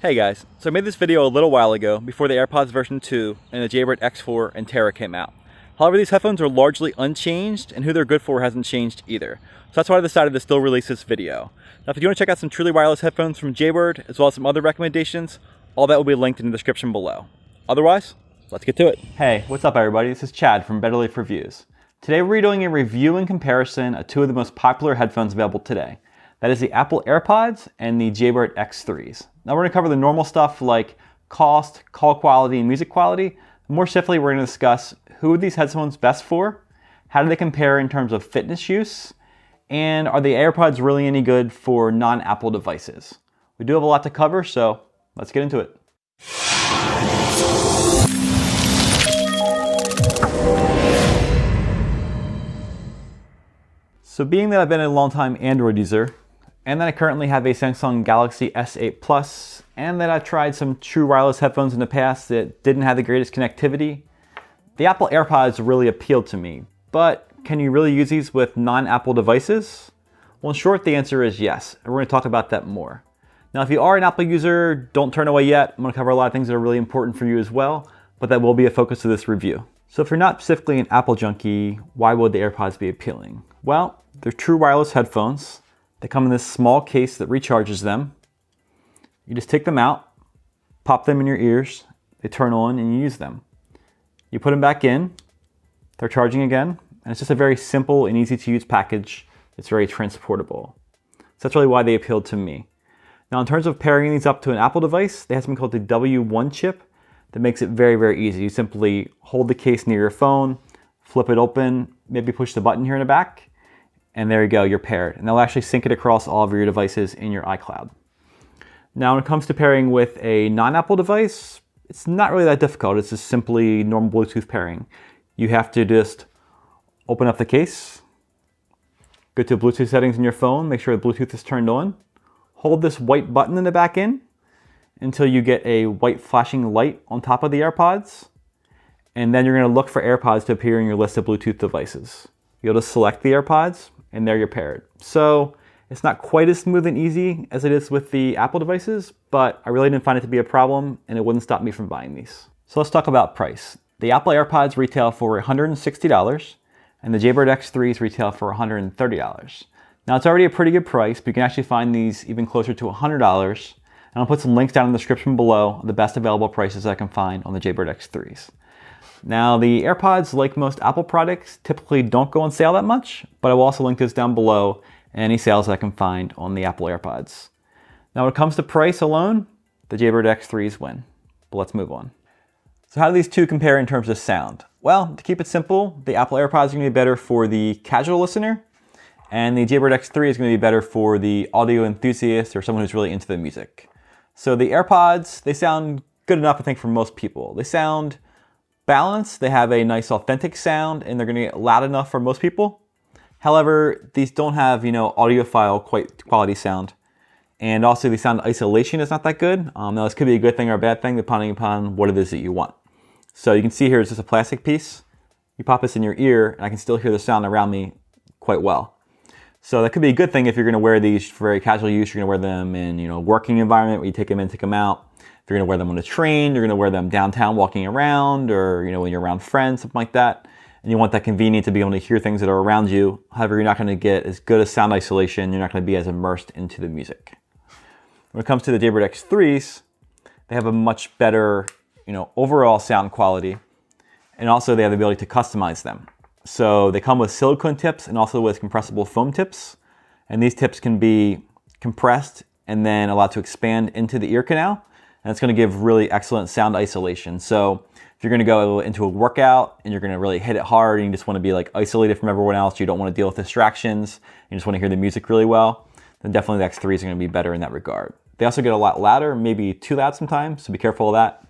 Hey guys, so I made this video a little while ago before the AirPods version 2 and the Jaybird X4 and Terra came out. However, these headphones are largely unchanged and who they're good for hasn't changed either. So that's why I decided to still release this video. Now if you want to check out some truly wireless headphones from Jaybird as well as some other recommendations, all that will be linked in the description below. Otherwise, let's get to it. Hey, what's up everybody? This is Chad from Better Life Reviews. Today we're doing a review and comparison of two of the most popular headphones available today. That is the Apple AirPods and the Jaybird X3s. Now we're going to cover the normal stuff like cost, call quality, and music quality. More specifically, we're going to discuss who are these headphones best for, how do they compare in terms of fitness use, and are the AirPods really any good for non-Apple devices? We do have a lot to cover, so let's get into it. So being that I've been a long-time Android user, and that I currently have a Samsung Galaxy S8 Plus, and that I've tried some true wireless headphones in the past that didn't have the greatest connectivity, the Apple AirPods really appealed to me. But can you really use these with non-Apple devices? Well, in short, the answer is yes, and we're going to talk about that more. Now, if you are an Apple user, don't turn away yet. I'm going to cover a lot of things that are really important for you as well, but that will be a focus of this review. So if you're not specifically an Apple junkie, why would the AirPods be appealing? Well, they're true wireless headphones. They come in this small case that recharges them. You just take them out, pop them in your ears, they turn on and you use them. You put them back in, they're charging again, and it's just a very simple and easy to use package. It's very transportable. So that's really why they appealed to me. Now in terms of pairing these up to an Apple device, they have something called the W1 chip that makes it very, very easy. You simply hold the case near your phone, flip it open, maybe push the button here in the back, and there you go, you're paired. And they'll actually sync it across all of your devices in your iCloud. Now when it comes to pairing with a non-Apple device, it's not really that difficult. It's just simply normal Bluetooth pairing. You have to just open up the case, go to Bluetooth settings in your phone, make sure the Bluetooth is turned on, hold this white button in the back end until you get a white flashing light on top of the AirPods. And then you're gonna look for AirPods to appear in your list of Bluetooth devices. You'll just select the AirPods, and there you're paired. So it's not quite as smooth and easy as it is with the Apple devices, but I really didn't find it to be a problem and it wouldn't stop me from buying these. So let's talk about price. The Apple AirPods retail for $160 and the Jaybird X3s retail for $130. Now it's already a pretty good price, but you can actually find these even closer to $100. And I'll put some links down in the description below of the best available prices I can find on the Jaybird X3s. Now the AirPods, like most Apple products, typically don't go on sale that much, but I will also link this down below and any sales I can find on the Apple AirPods. Now when it comes to price alone, the Jaybird X3s win, but let's move on. So how do these two compare in terms of sound? Well, to keep it simple, the Apple AirPods are going to be better for the casual listener, and the Jaybird X3 is going to be better for the audio enthusiast or someone who's really into the music. So the AirPods, they sound good enough, I think, for most people. They sound balanced, they have a nice authentic sound, and they're going to get loud enough for most people. However, these don't have, audiophile quality sound. And also the sound isolation is not that good. Now this could be a good thing or a bad thing depending upon what it is that you want. So you can see here it's just a plastic piece. You pop this in your ear and I can still hear the sound around me quite well. So that could be a good thing if you're going to wear these for very casual use. You're going to wear them in a working environment where you take them in, take them out. If you're going to wear them on a train, you're going to wear them downtown walking around, or when you're around friends, something like that. And you want that convenience to be able to hear things that are around you. However, you're not going to get as good a sound isolation. You're not going to be as immersed into the music. When it comes to the Jaybird X3s, they have a much better, overall sound quality. And also they have the ability to customize them. So they come with silicone tips and also with compressible foam tips. And these tips can be compressed and then allowed to expand into the ear canal. And it's going to give really excellent sound isolation. So if you're going to go into a workout and you're going to really hit it hard and you just want to be isolated from everyone else, you don't want to deal with distractions, you just want to hear the music really well, then definitely the X3s are going to be better in that regard. They also get a lot louder, maybe too loud sometimes, so be careful of that.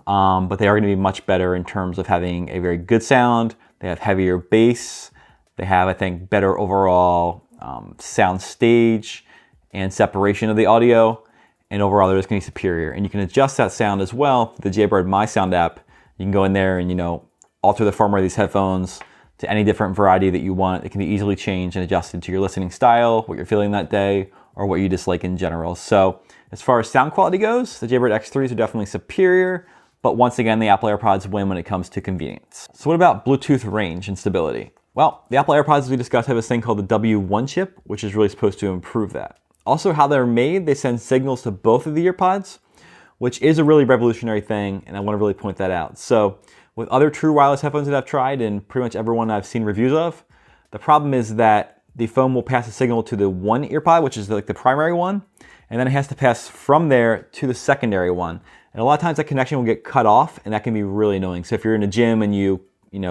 But they are going to be much better in terms of having a very good sound. They have heavier bass. They have, I think, better overall sound stage and separation of the audio. And overall, they're just going to be superior. And you can adjust that sound as well with the Jaybird My Sound app. You can go in there and, alter the firmware of these headphones to any different variety that you want. It can be easily changed and adjusted to your listening style, what you're feeling that day, or what you dislike in general. So as far as sound quality goes, the Jaybird X3s are definitely superior, but once again, the Apple AirPods win when it comes to convenience. So what about Bluetooth range and stability? Well, the Apple AirPods, as we discussed, have this thing called the W1 chip, which is really supposed to improve that. Also, how they're made, they send signals to both of the earpods, which is a really revolutionary thing, and I want to really point that out. So with other true wireless headphones that I've tried, and pretty much everyone I've seen reviews of, the problem is that the phone will pass a signal to the one earpod, which is like the primary one, and then it has to pass from there to the secondary one. And a lot of times that connection will get cut off, and that can be really annoying. So if you're in a gym and you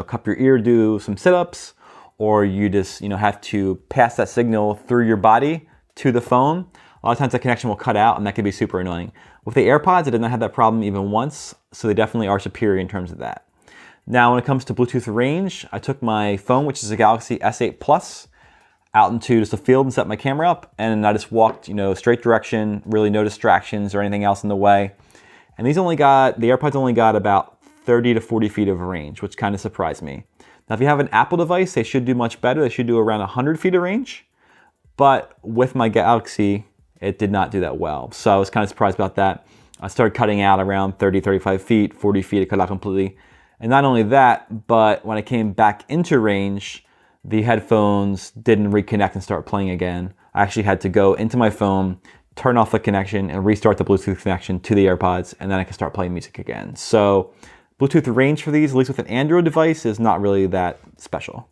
cup your ear, do some sit-ups, or you just have to pass that signal through your body to the phone, a lot of times that connection will cut out, and that can be super annoying. With the AirPods, I did not have that problem even once, so they definitely are superior in terms of that. Now, when it comes to Bluetooth range, I took my phone, which is a Galaxy S8 Plus, out into just a field and set my camera up, and I just walked, straight direction, really no distractions or anything else in the way. And the AirPods only got about 30 to 40 feet of range, which kind of surprised me. Now, if you have an Apple device, they should do much better. They should do around 100 feet of range. But with my Galaxy, it did not do that well. So I was kind of surprised about that. I started cutting out around 30, 35 feet, 40 feet, it cut out completely. And not only that, but when I came back into range, the headphones didn't reconnect and start playing again. I actually had to go into my phone, turn off the connection, and restart the Bluetooth connection to the AirPods, and then I could start playing music again. So Bluetooth range for these, at least with an Android device, is not really that special.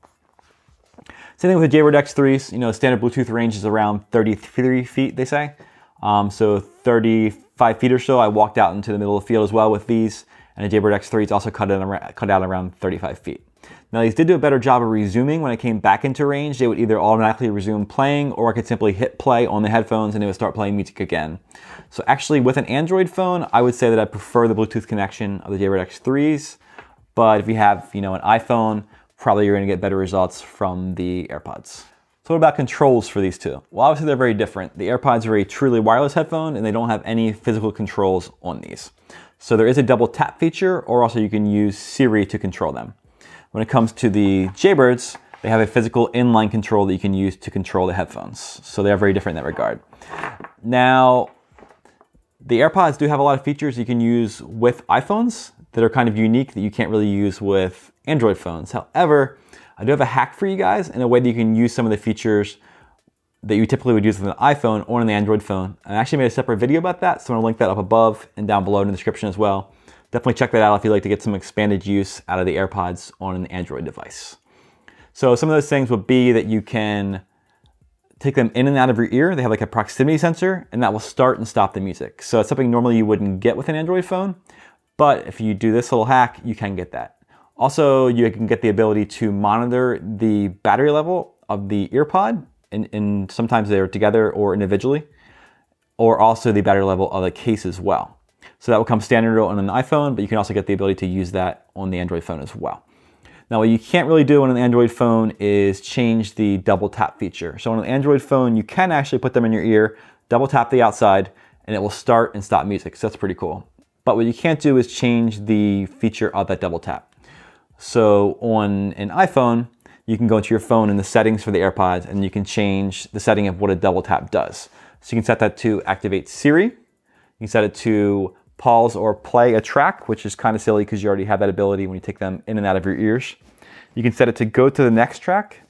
Same thing with the Jaybird X3s. Standard Bluetooth range is around 33 feet, they say. So 35 feet or so. I walked out into the middle of the field as well with these, and the Jaybird X3s also cut out around 35 feet. Now, these did do a better job of resuming. When I came back into range, they would either automatically resume playing, or I could simply hit play on the headphones and it would start playing music again. So actually, with an Android phone, I would say that I prefer the Bluetooth connection of the Jaybird X3s. But if you have, an iPhone, probably you're going to get better results from the AirPods. So what about controls for these two? Well, obviously they're very different. The AirPods are a truly wireless headphone, and they don't have any physical controls on these. So there is a double tap feature, or also you can use Siri to control them. When it comes to the Jaybirds, they have a physical inline control that you can use to control the headphones. So they are very different in that regard. Now, the AirPods do have a lot of features you can use with iPhones that are kind of unique that you can't really use with Android phones. However, I do have a hack for you guys in a way that you can use some of the features that you typically would use with an iPhone or an Android phone. I actually made a separate video about that, so I'm gonna link that up above and down below in the description as well. Definitely check that out if you'd like to get some expanded use out of the AirPods on an Android device. So some of those things would be that you can take them in and out of your ear. They have like a proximity sensor, and that will start and stop the music. So it's something normally you wouldn't get with an Android phone, but if you do this little hack, you can get that. Also, you can get the ability to monitor the battery level of the earpod, and sometimes they're together or individually, or also the battery level of the case as well. So that will come standard on an iPhone, but you can also get the ability to use that on the Android phone as well. Now, what you can't really do on an Android phone is change the double tap feature. So on an Android phone, you can actually put them in your ear, double tap the outside, and it will start and stop music. So that's pretty cool. But what you can't do is change the feature of that double tap. So on an iPhone, you can go into your phone in the settings for the AirPods, and you can change the setting of what a double tap does. So you can set that to activate Siri. You can set it to pause or play a track, which is kind of silly because you already have that ability when you take them in and out of your ears. You can set it to go to the next track,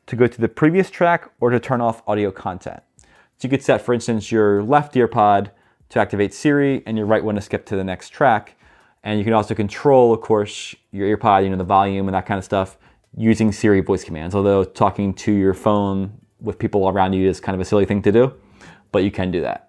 to go to the previous track, or to turn off audio content. So you could set, for instance, your left earpod to activate Siri and your right one to skip to the next track. And you can also control, of course, your earpod, the volume and that kind of stuff using Siri voice commands. Although talking to your phone with people around you is kind of a silly thing to do, but you can do that.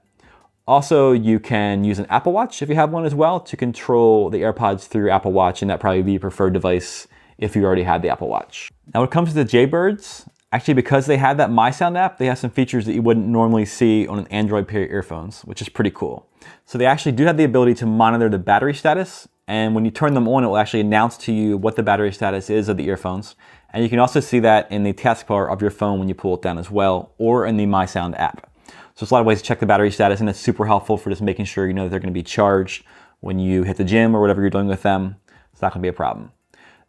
Also, you can use an Apple Watch if you have one as well to control the AirPods through your Apple Watch, and that probably be your preferred device if you already had the Apple Watch. Now, when it comes to the Jaybirds, actually because they have that My Sound app, they have some features that you wouldn't normally see on an Android pair of earphones, which is pretty cool. So they actually do have the ability to monitor the battery status, and when you turn them on, it will actually announce to you what the battery status is of the earphones. And you can also see that in the taskbar of your phone when you pull it down as well, or in the My Sound app. So there's a lot of ways to check the battery status, and it's super helpful for just making sure that they're going to be charged when you hit the gym or whatever you're doing with them. It's not going to be a problem.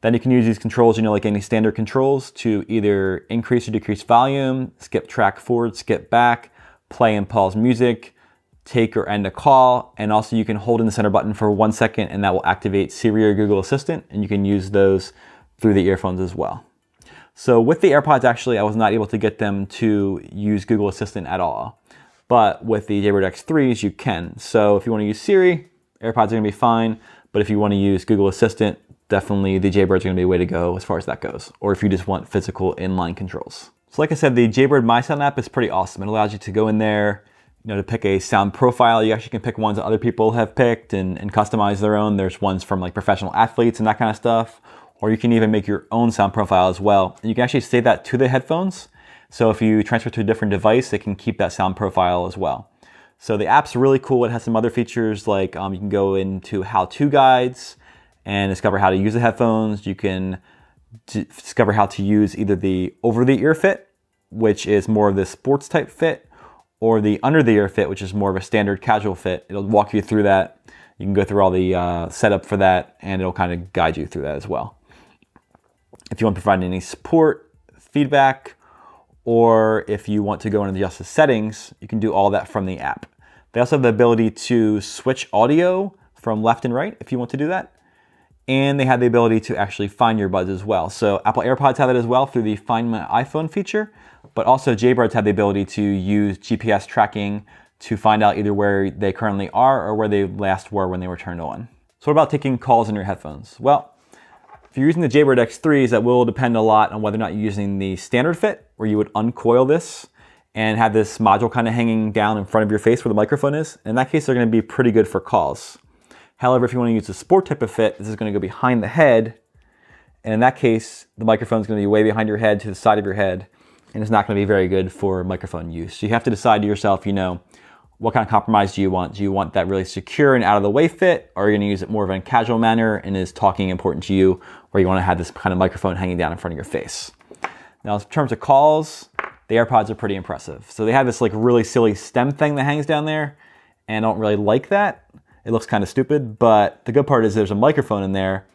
Then you can use these controls, like any standard controls, to either increase or decrease volume, skip track forward, skip back, play and pause music, take or end a call, and also you can hold in the center button for 1 second and that will activate Siri or Google Assistant, and you can use those through the earphones as well. So with the AirPods, actually, I was not able to get them to use Google Assistant at all. But with the Jaybird X3s, you can. So if you want to use Siri, AirPods are going to be fine. But if you want to use Google Assistant, definitely the Jaybirds are going to be a way to go as far as that goes. Or if you just want physical inline controls. So like I said, the Jaybird My Sound app is pretty awesome. It allows you to go in there, to pick a sound profile. You actually can pick ones that other people have picked and customize their own. There's ones from like professional athletes and that kind of stuff. Or you can even make your own sound profile as well. And you can actually save that to the headphones. So if you transfer to a different device, it can keep that sound profile as well. So the app's really cool. It has some other features like you can go into how-to guides and discover how to use the headphones. You can discover how to use either the over-the-ear fit, which is more of the sports type fit, or the under-the-ear fit, which is more of a standard casual fit. It'll walk you through that. You can go through all the setup for that, and it'll kind of guide you through that as well. If you want to provide any support, feedback, or if you want to go and adjust the settings, you can do all that from the app. They also have the ability to switch audio from left and right if you want to do that. And they have the ability to actually find your buds as well. So Apple AirPods have it as well through the Find My iPhone feature, but also Jaybirds have the ability to use GPS tracking to find out either where they currently are or where they last were when they were turned on. So what about taking calls in your headphones? Well, if you're using the Jaybird X3s, that will depend a lot on whether or not you're using the standard fit, where you would uncoil this and have this module kind of hanging down in front of your face where the microphone is. In that case, they're going to be pretty good for calls. However, if you want to use the sport type of fit, this is going to go behind the head. And in that case, the microphone is going to be way behind your head to the side of your head, and it's not going to be very good for microphone use. So you have to decide to yourself, what kind of compromise do you want? Do you want that really secure and out of the way fit, or are you going to use it more of a casual manner and is talking important to you, or you want to have this kind of microphone hanging down in front of your face? Now, in terms of calls, the AirPods are pretty impressive. So they have this like really silly stem thing that hangs down there, and I don't really like that. It looks kind of stupid, but the good part is there's a microphone in there,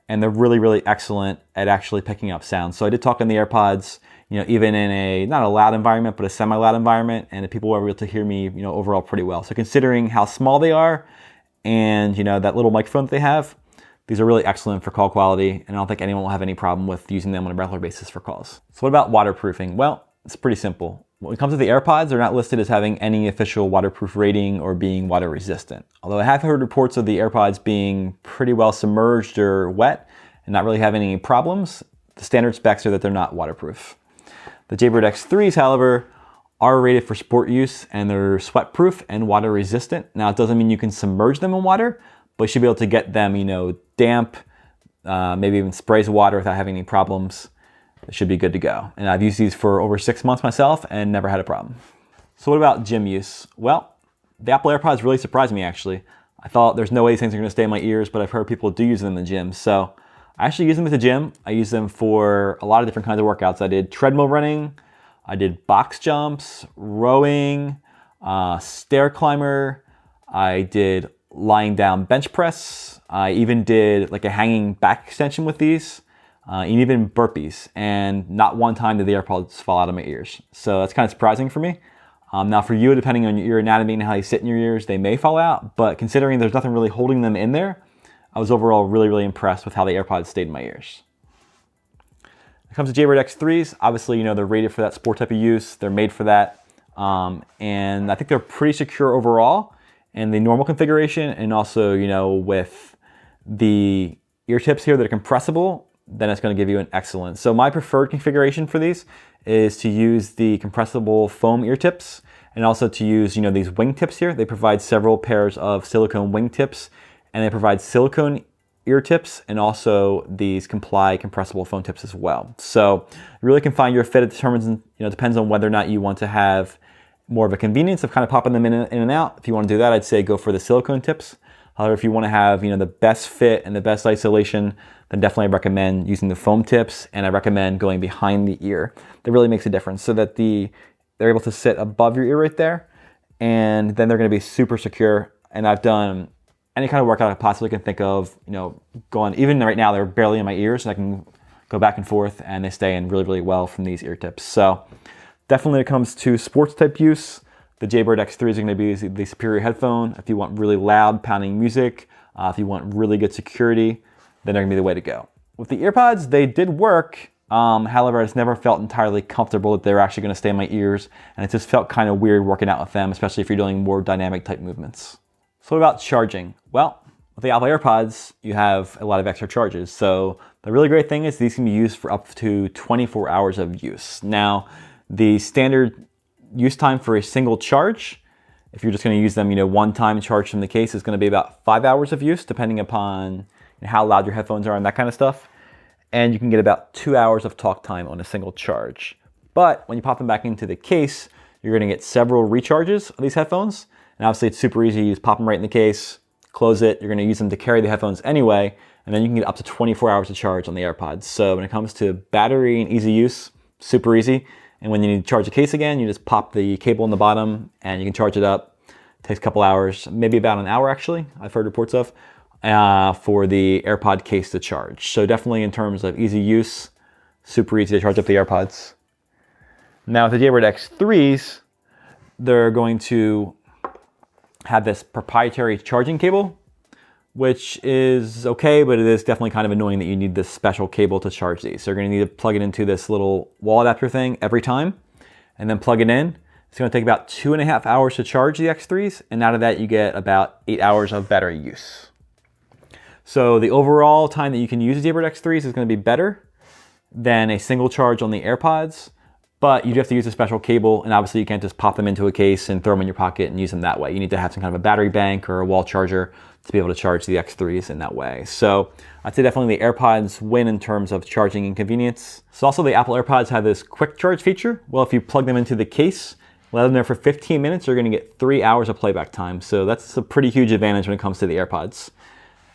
and they're really, really excellent at actually picking up sound. So I did talk on the AirPods, even in a, not a loud environment, but a semi-loud environment, and the people were able to hear me, overall pretty well. So considering how small they are and, that little microphone that they have, these are really excellent for call quality, and I don't think anyone will have any problem with using them on a regular basis for calls. So what about waterproofing? Well, it's pretty simple. When it comes to the AirPods, they're not listed as having any official waterproof rating or being water resistant. Although I have heard reports of the AirPods being pretty well submerged or wet and not really having any problems, the standard specs are that they're not waterproof. The Jaybird X3s, however, are rated for sport use, and they're sweat proof and water resistant. Now, it doesn't mean you can submerge them in water, but you should be able to get them, damp, maybe even sprays of water without having any problems. It should be good to go. And I've used these for over 6 months myself and never had a problem. So what about gym use? Well, the Apple AirPods really surprised me, actually. I thought there's no way these things are going to stay in my ears, but I've heard people do use them in the gym. So I actually use them at the gym. I use them for a lot of different kinds of workouts. I did treadmill running, I did box jumps, rowing, stair climber, I did lying down bench press. I even did like a hanging back extension with these, and even burpees. And not one time did the AirPods fall out of my ears. So that's kind of surprising for me. Now for you, depending on your anatomy and how you sit in your ears, they may fall out, but considering there's nothing really holding them in there, I was overall really, really impressed with how the AirPods stayed in my ears. When it comes to Jaybird X3s, obviously, they're rated for that sport type of use. They're made for that. And I think they're pretty secure overall in the normal configuration, and also, with the ear tips here that are compressible, then it's going to give you an excellent. So my preferred configuration for these is to use the compressible foam ear tips, and also to use, these wing tips here. They provide several pairs of silicone wing tips, and they provide silicone ear tips and also these Comply compressible foam tips as well. So you really can find your fit. It depends on whether or not you want to have more of a convenience of kind of popping them in and out. If you want to do that, I'd say go for the silicone tips. However, if you want to have, the best fit and the best isolation, then definitely I recommend using the foam tips, and I recommend going behind the ear. That really makes a difference, so that they're able to sit above your ear right there, and then they're going to be super secure. And I've done any kind of workout I possibly can think of, going, even right now, they're barely in my ears, and I can go back and forth, and they stay in really, really well from these ear tips. So definitely when it comes to sports type use, the Jaybird X3s are going to be the superior headphone. If you want really loud pounding music, if you want really good security, then they're going to be the way to go. With the AirPods, they did work. However, I just never felt entirely comfortable that they were actually going to stay in my ears, and it just felt kind of weird working out with them, especially if you're doing more dynamic type movements. So what about charging? Well, with the Apple AirPods, you have a lot of extra charges. So the really great thing is these can be used for up to 24 hours of use. Now, the standard use time for a single charge, if you're just going to use them, one time charge from the case, is going to be about 5 hours of use, depending upon how loud your headphones are and that kind of stuff. And you can get about 2 hours of talk time on a single charge. But when you pop them back into the case, you're going to get several recharges of these headphones. And obviously it's super easy. You just pop them right in the case, close it. You're going to use them to carry the headphones anyway. And then you can get up to 24 hours of charge on the AirPods. So when it comes to battery and easy use, super easy. And when you need to charge the case again, you just pop the cable in the bottom and you can charge it up. It takes a couple hours, maybe about an hour actually, I've heard reports of, for the AirPod case to charge. So definitely in terms of easy use, super easy to charge up the AirPods. Now with the Jaybird X3s, they're going to have this proprietary charging cable, which is okay, but it is definitely kind of annoying that you need this special cable to charge these. So you're going to need to plug it into this little wall adapter thing every time, and then plug it in. It's going to take about 2.5 hours to charge the X3s, and out of that you get about 8 hours of battery use. So the overall time that you can use the Jaybird X3s is going to be better than a single charge on the AirPods, but you do have to use a special cable, and obviously you can't just pop them into a case and throw them in your pocket and use them that way. You need to have some kind of a battery bank or a wall charger to be able to charge the X3s in that way. So I'd say definitely the AirPods win in terms of charging and convenience. So also the Apple AirPods have this quick charge feature. Well, if you plug them into the case, let them there for 15 minutes, you're going to get 3 hours of playback time. So that's a pretty huge advantage when it comes to the AirPods.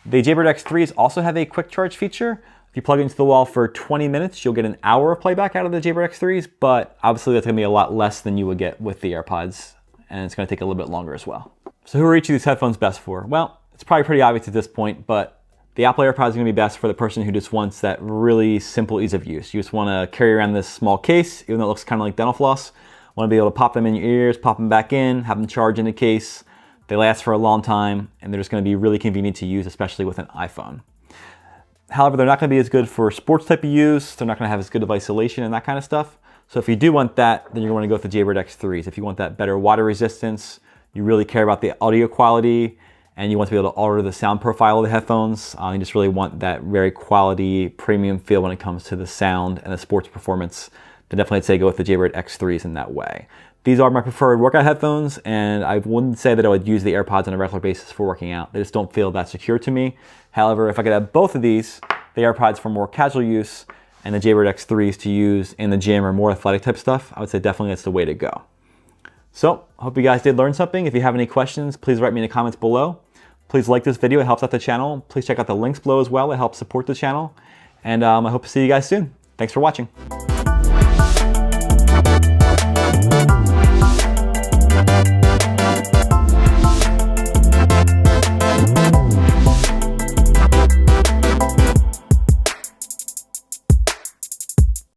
The Jaybird X3s also have a quick charge feature. If you plug it into the wall for 20 minutes, you'll get an hour of playback out of the Jaybird X3s, but obviously that's going to be a lot less than you would get with the AirPods, and it's going to take a little bit longer as well. So who are each of these headphones best for? Well, it's probably pretty obvious at this point, but the Apple AirPods is going to be best for the person who just wants that really simple ease of use. You just want to carry around this small case, even though it looks kind of like dental floss. Want to be able to pop them in your ears, pop them back in, have them charge in the case. They last for a long time, and they're just going to be really convenient to use, especially with an iPhone. However, they're not going to be as good for sports type of use. They're not going to have as good of isolation and that kind of stuff. So if you do want that, then you're going to go with the Jaybird X3s. If you want that better water resistance, you really care about the audio quality, and you want to be able to alter the sound profile of the headphones, you just really want that very quality premium feel when it comes to the sound and the sports performance, then definitely I'd say go with the Jaybird X3s in that way. These are my preferred workout headphones, and I wouldn't say that I would use the AirPods on a regular basis for working out. They just don't feel that secure to me. However, if I could have both of these, the AirPods for more casual use and the Jaybird X3s to use in the gym or more athletic type stuff, I would say definitely that's the way to go. So, I hope you guys did learn something. If you have any questions, please write me in the comments below. Please like this video, it helps out the channel. Please check out the links below as well, it helps support the channel. And I hope to see you guys soon. Thanks for watching.